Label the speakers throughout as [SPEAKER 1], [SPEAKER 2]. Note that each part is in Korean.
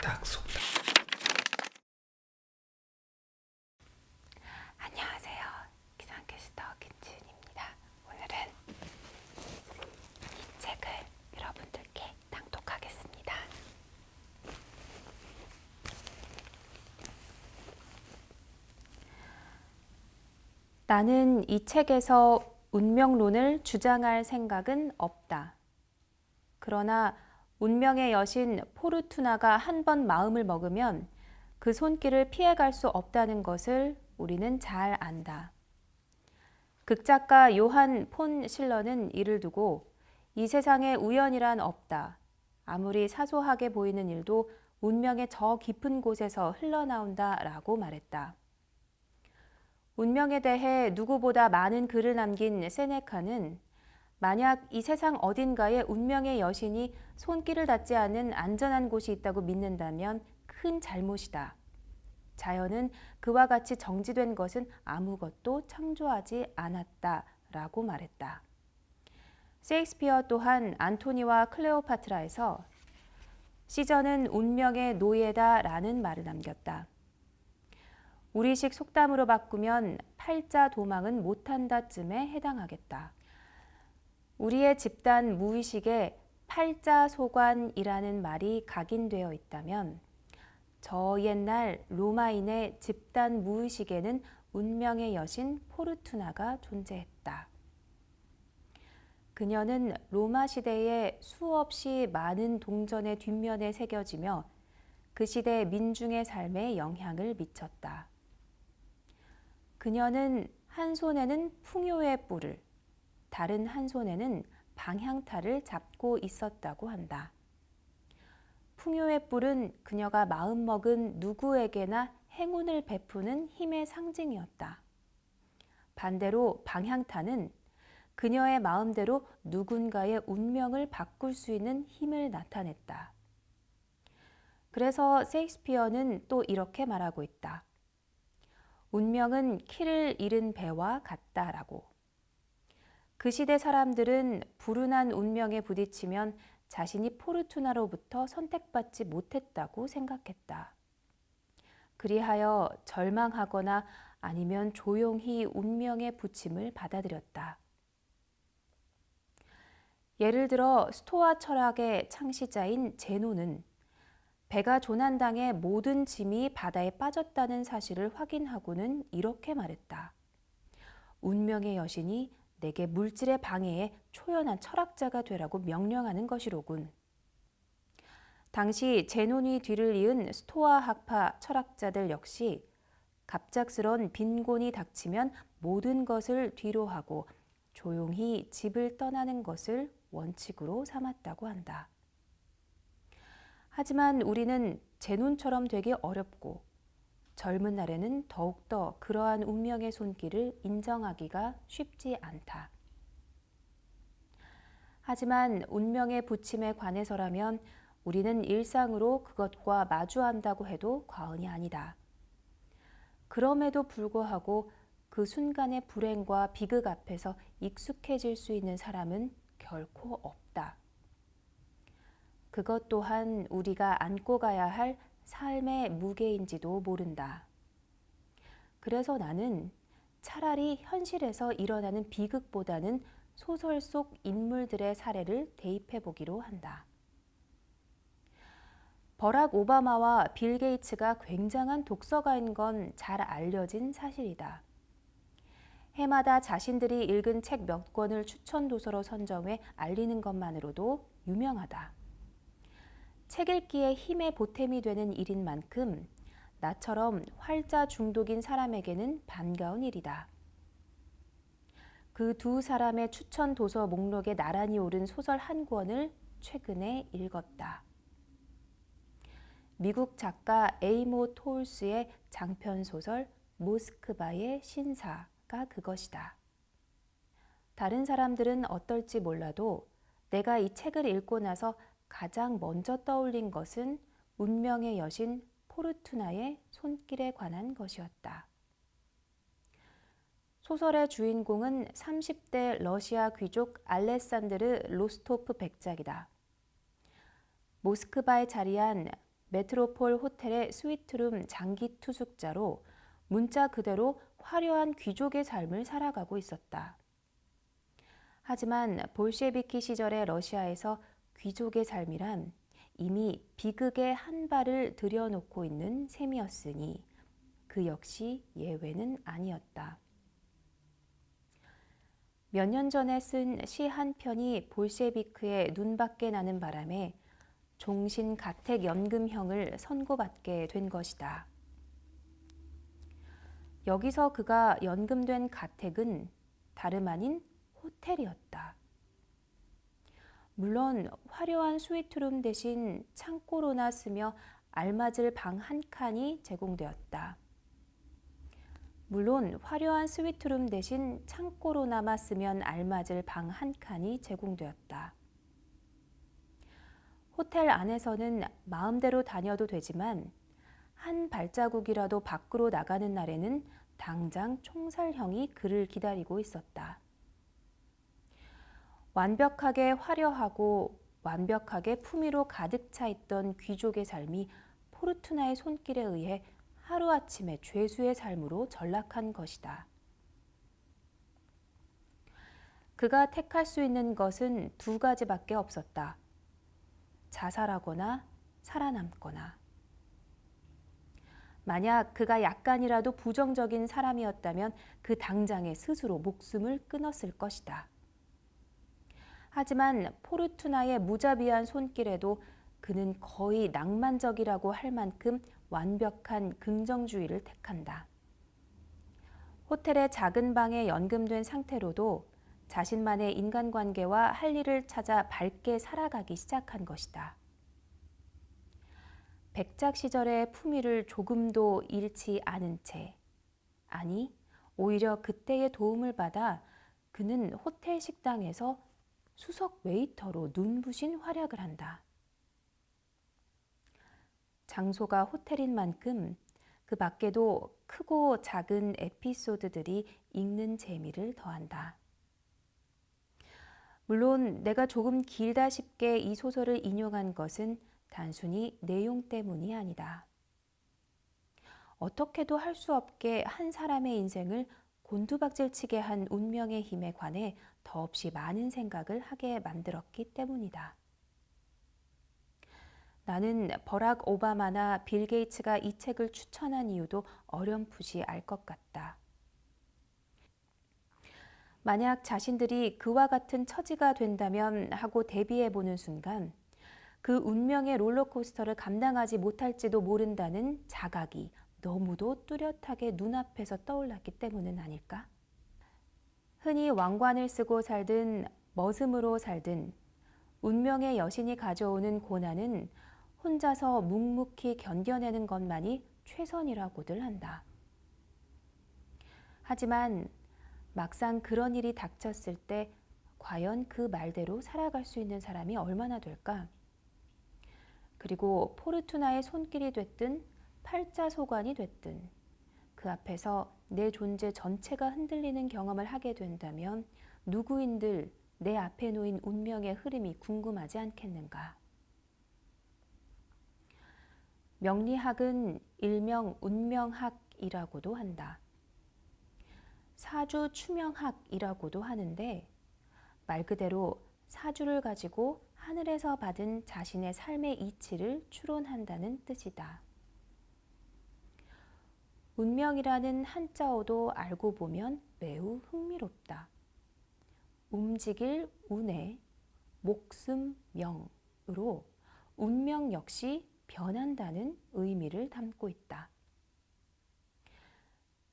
[SPEAKER 1] 대학 속담.
[SPEAKER 2] 안녕하세요. 기상캐스터 김지은입니다. 오늘은 이 책을 여러분들께 낭독하겠습니다. 나는 이 책에서 운명론을 주장할 생각은 없다. 그러나 운명의 여신 포르투나가 한 번 마음을 먹으면 그 손길을 피해갈 수 없다는 것을 우리는 잘 안다. 극작가 요한 폰 실러는 이를 두고 이 세상에 우연이란 없다. 아무리 사소하게 보이는 일도 운명의 저 깊은 곳에서 흘러나온다라고 말했다. 운명에 대해 누구보다 많은 글을 남긴 세네카는 만약 이 세상 어딘가에 운명의 여신이 손길을 닿지 않은 안전한 곳이 있다고 믿는다면 큰 잘못이다. 자연은 그와 같이 정지된 것은 아무것도 창조하지 않았다라고 말했다. 셰익스피어 또한 안토니와 클레오파트라에서 시저는 운명의 노예다라는 말을 남겼다. 우리식 속담으로 바꾸면 팔자 도망은 못한다쯤에 해당하겠다. 우리의 집단 무의식에 팔자소관이라는 말이 각인되어 있다면 저 옛날 로마인의 집단 무의식에는 운명의 여신 포르투나가 존재했다. 그녀는 로마 시대의 수없이 많은 동전의 뒷면에 새겨지며 그 시대 민중의 삶에 영향을 미쳤다. 그녀는 한 손에는 풍요의 뿔을, 다른 한 손에는 방향타를 잡고 있었다고 한다. 풍요의 뿔은 그녀가 마음먹은 누구에게나 행운을 베푸는 힘의 상징이었다. 반대로 방향타는 그녀의 마음대로 누군가의 운명을 바꿀 수 있는 힘을 나타냈다. 그래서 셰익스피어는 또 이렇게 말하고 있다. 운명은 키를 잃은 배와 같다라고. 그 시대 사람들은 불운한 운명에 부딪히면 자신이 포르투나로부터 선택받지 못했다고 생각했다. 그리하여 절망하거나 아니면 조용히 운명의 부침을 받아들였다. 예를 들어 스토아 철학의 창시자인 제논은 배가 조난당해 모든 짐이 바다에 빠졌다는 사실을 확인하고는 이렇게 말했다. 운명의 여신이 내게 물질의 방해에 초연한 철학자가 되라고 명령하는 것이로군. 당시 제논이 뒤를 이은 스토아 학파 철학자들 역시 갑작스런 빈곤이 닥치면 모든 것을 뒤로하고 조용히 집을 떠나는 것을 원칙으로 삼았다고 한다. 하지만 우리는 제논처럼 되기 어렵고 젊은 날에는 더욱더 그러한 운명의 손길을 인정하기가 쉽지 않다. 하지만 운명의 부침에 관해서라면 우리는 일상으로 그것과 마주한다고 해도 과언이 아니다. 그럼에도 불구하고 그 순간의 불행과 비극 앞에서 익숙해질 수 있는 사람은 결코 없다. 그것 또한 우리가 안고 가야 할 삶의 무게인지도 모른다. 그래서 나는 차라리 현실에서 일어나는 비극보다는 소설 속 인물들의 사례를 대입해 보기로 한다. 버락 오바마와 빌 게이츠가 굉장한 독서가인 건 잘 알려진 사실이다. 해마다 자신들이 읽은 책 몇 권을 추천 도서로 선정해 알리는 것만으로도 유명하다. 책 읽기에 힘의 보탬이 되는 일인 만큼 나처럼 활자 중독인 사람에게는 반가운 일이다. 그 두 사람의 추천 도서 목록에 나란히 오른 소설 한 권을 최근에 읽었다. 미국 작가 에이모 토울스의 장편 소설 모스크바의 신사가 그것이다. 다른 사람들은 어떨지 몰라도 내가 이 책을 읽고 나서 가장 먼저 떠올린 것은 운명의 여신 포르투나의 손길에 관한 것이었다. 소설의 주인공은 30대 러시아 귀족 알레산드르 로스토프 백작이다. 모스크바에 자리한 메트로폴 호텔의 스위트룸 장기 투숙자로 문자 그대로 화려한 귀족의 삶을 살아가고 있었다. 하지만 볼셰비키 시절의 러시아에서 귀족의 삶이란 이미 비극의 한 발을 들여놓고 있는 셈이었으니 그 역시 예외는 아니었다. 몇 년 전에 쓴 시 한 편이 볼셰비크의 눈밖에 나는 바람에 종신가택연금형을 선고받게 된 것이다. 여기서 그가 연금된 가택은 다름 아닌 호텔이었다. 물론 화려한 스위트룸 대신 창고로나 쓰며 알맞을 방 한 칸이 제공되었다. 물론 화려한 스위트룸 대신 창고로나마 쓰면 알맞을 방 한 칸이 제공되었다. 호텔 안에서는 마음대로 다녀도 되지만 한 발자국이라도 밖으로 나가는 날에는 당장 총살형이 그를 기다리고 있었다. 완벽하게 화려하고 완벽하게 품위로 가득 차 있던 귀족의 삶이 포르투나의 손길에 의해 하루아침에 죄수의 삶으로 전락한 것이다. 그가 택할 수 있는 것은 두 가지밖에 없었다. 자살하거나 살아남거나. 만약 그가 약간이라도 부정적인 사람이었다면 그 당장에 스스로 목숨을 끊었을 것이다. 하지만 포르투나의 무자비한 손길에도 그는 거의 낭만적이라고 할 만큼 완벽한 긍정주의를 택한다. 호텔의 작은 방에 연금된 상태로도 자신만의 인간관계와 할 일을 찾아 밝게 살아가기 시작한 것이다. 백작 시절의 품위를 조금도 잃지 않은 채, 아니 오히려 그때의 도움을 받아 그는 호텔 식당에서 수석 웨이터로 눈부신 활약을 한다. 장소가 호텔인 만큼 그 밖에도 크고 작은 에피소드들이 읽는 재미를 더한다. 물론 내가 조금 길다 싶게 이 소설을 인용한 것은 단순히 내용 때문이 아니다. 어떻게도 할 수 없게 한 사람의 인생을 곤두박질치게 한 운명의 힘에 관해 더없이 많은 생각을 하게 만들었기 때문이다. 나는 버락 오바마나 빌 게이츠가 이 책을 추천한 이유도 어렴풋이 알 것 같다. 만약 자신들이 그와 같은 처지가 된다면 하고 대비해보는 순간 그 운명의 롤러코스터를 감당하지 못할지도 모른다는 자각이 너무도 뚜렷하게 눈앞에서 떠올랐기 때문은 아닐까? 흔히 왕관을 쓰고 살든 머슴으로 살든 운명의 여신이 가져오는 고난은 혼자서 묵묵히 견뎌내는 것만이 최선이라고들 한다. 하지만 막상 그런 일이 닥쳤을 때 과연 그 말대로 살아갈 수 있는 사람이 얼마나 될까? 그리고 포르투나의 손길이 됐든 팔자소관이 됐든 그 앞에서 내 존재 전체가 흔들리는 경험을 하게 된다면 누구인들 내 앞에 놓인 운명의 흐름이 궁금하지 않겠는가? 명리학은 일명 운명학이라고도 한다. 사주 추명학이라고도 하는데 말 그대로 사주를 가지고 하늘에서 받은 자신의 삶의 이치를 추론한다는 뜻이다. 운명이라는 한자어도 알고 보면 매우 흥미롭다. 움직일 운에 목숨 명으로 운명 역시 변한다는 의미를 담고 있다.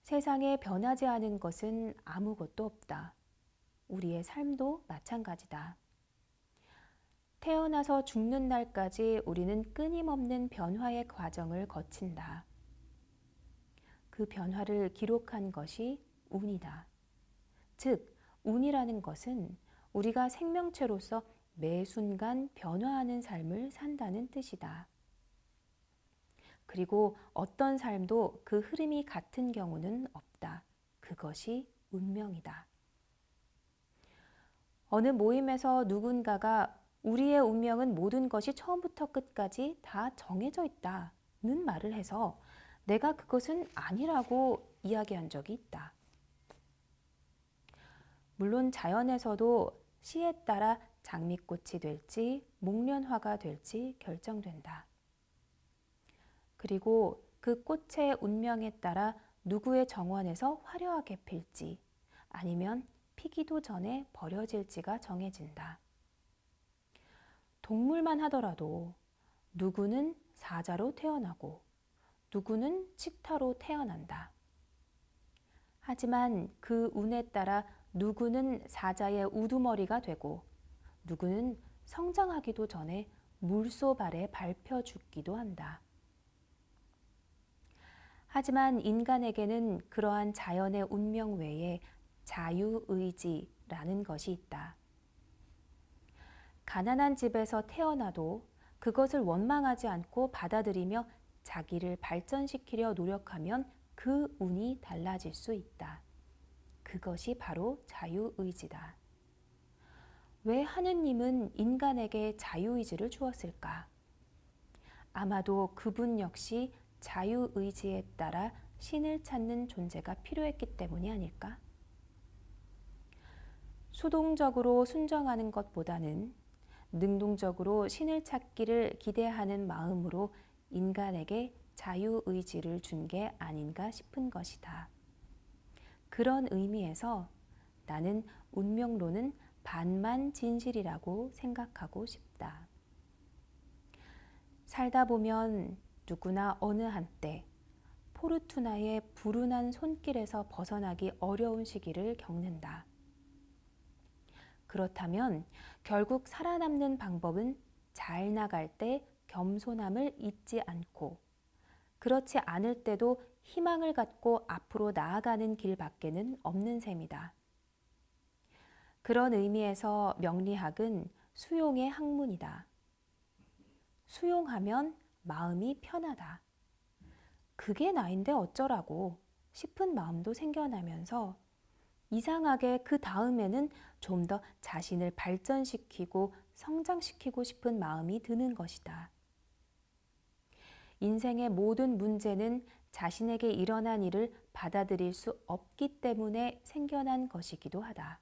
[SPEAKER 2] 세상에 변하지 않은 것은 아무것도 없다. 우리의 삶도 마찬가지다. 태어나서 죽는 날까지 우리는 끊임없는 변화의 과정을 거친다. 그 변화를 기록한 것이 운이다. 즉, 운이라는 것은 우리가 생명체로서 매 순간 변화하는 삶을 산다는 뜻이다. 그리고 어떤 삶도 그 흐름이 같은 경우는 없다. 그것이 운명이다. 어느 모임에서 누군가가 우리의 운명은 모든 것이 처음부터 끝까지 다 정해져 있다는 말을 해서 내가 그것은 아니라고 이야기한 적이 있다. 물론 자연에서도 시에 따라 장미꽃이 될지 목련화가 될지 결정된다. 그리고 그 꽃의 운명에 따라 누구의 정원에서 화려하게 필지 아니면 피기도 전에 버려질지가 정해진다. 동물만 하더라도 누구는 사자로 태어나고 누구는 치타로 태어난다. 하지만 그 운에 따라 누구는 사자의 우두머리가 되고 누구는 성장하기도 전에 물소 발에 밟혀 죽기도 한다. 하지만 인간에게는 그러한 자연의 운명 외에 자유의지라는 것이 있다. 가난한 집에서 태어나도 그것을 원망하지 않고 받아들이며 자기를 발전시키려 노력하면 그 운이 달라질 수 있다. 그것이 바로 자유의지다. 왜 하느님은 인간에게 자유의지를 주었을까? 아마도 그분 역시 자유의지에 따라 신을 찾는 존재가 필요했기 때문이 아닐까? 수동적으로 순정하는 것보다는 능동적으로 신을 찾기를 기대하는 마음으로 인간에게 자유의지를 준 게 아닌가 싶은 것이다. 그런 의미에서 나는 운명론은 반만 진실이라고 생각하고 싶다. 살다 보면 누구나 어느 한때 포르투나의 불운한 손길에서 벗어나기 어려운 시기를 겪는다. 그렇다면 결국 살아남는 방법은 잘 나갈 때 겸손함을 잊지 않고 그렇지 않을 때도 희망을 갖고 앞으로 나아가는 길밖에는 없는 셈이다. 그런 의미에서 명리학은 수용의 학문이다. 수용하면 마음이 편하다. 그게 나인데 어쩌라고 싶은 마음도 생겨나면서 이상하게 그 다음에는 좀 더 자신을 발전시키고 성장시키고 싶은 마음이 드는 것이다. 인생의 모든 문제는 자신에게 일어난 일을 받아들일 수 없기 때문에 생겨난 것이기도 하다.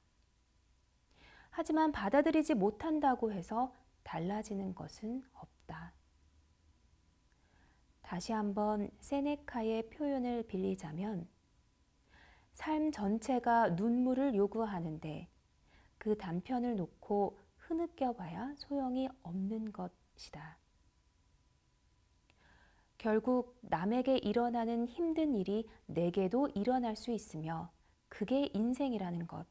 [SPEAKER 2] 하지만 받아들이지 못한다고 해서 달라지는 것은 없다. 다시 한번 세네카의 표현을 빌리자면 삶 전체가 눈물을 요구하는데 그 단편을 놓고 흐느껴봐야 소용이 없는 것이다. 결국 남에게 일어나는 힘든 일이 내게도 일어날 수 있으며 그게 인생이라는 것.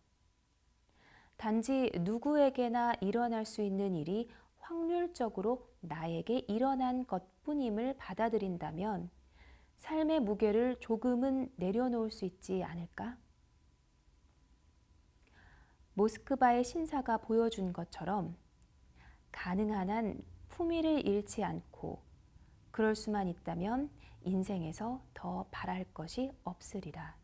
[SPEAKER 2] 단지 누구에게나 일어날 수 있는 일이 확률적으로 나에게 일어난 것뿐임을 받아들인다면 삶의 무게를 조금은 내려놓을 수 있지 않을까? 모스크바의 신사가 보여준 것처럼 가능한 한 품위를 잃지 않고 그럴 수만 있다면 인생에서 더 바랄 것이 없으리라.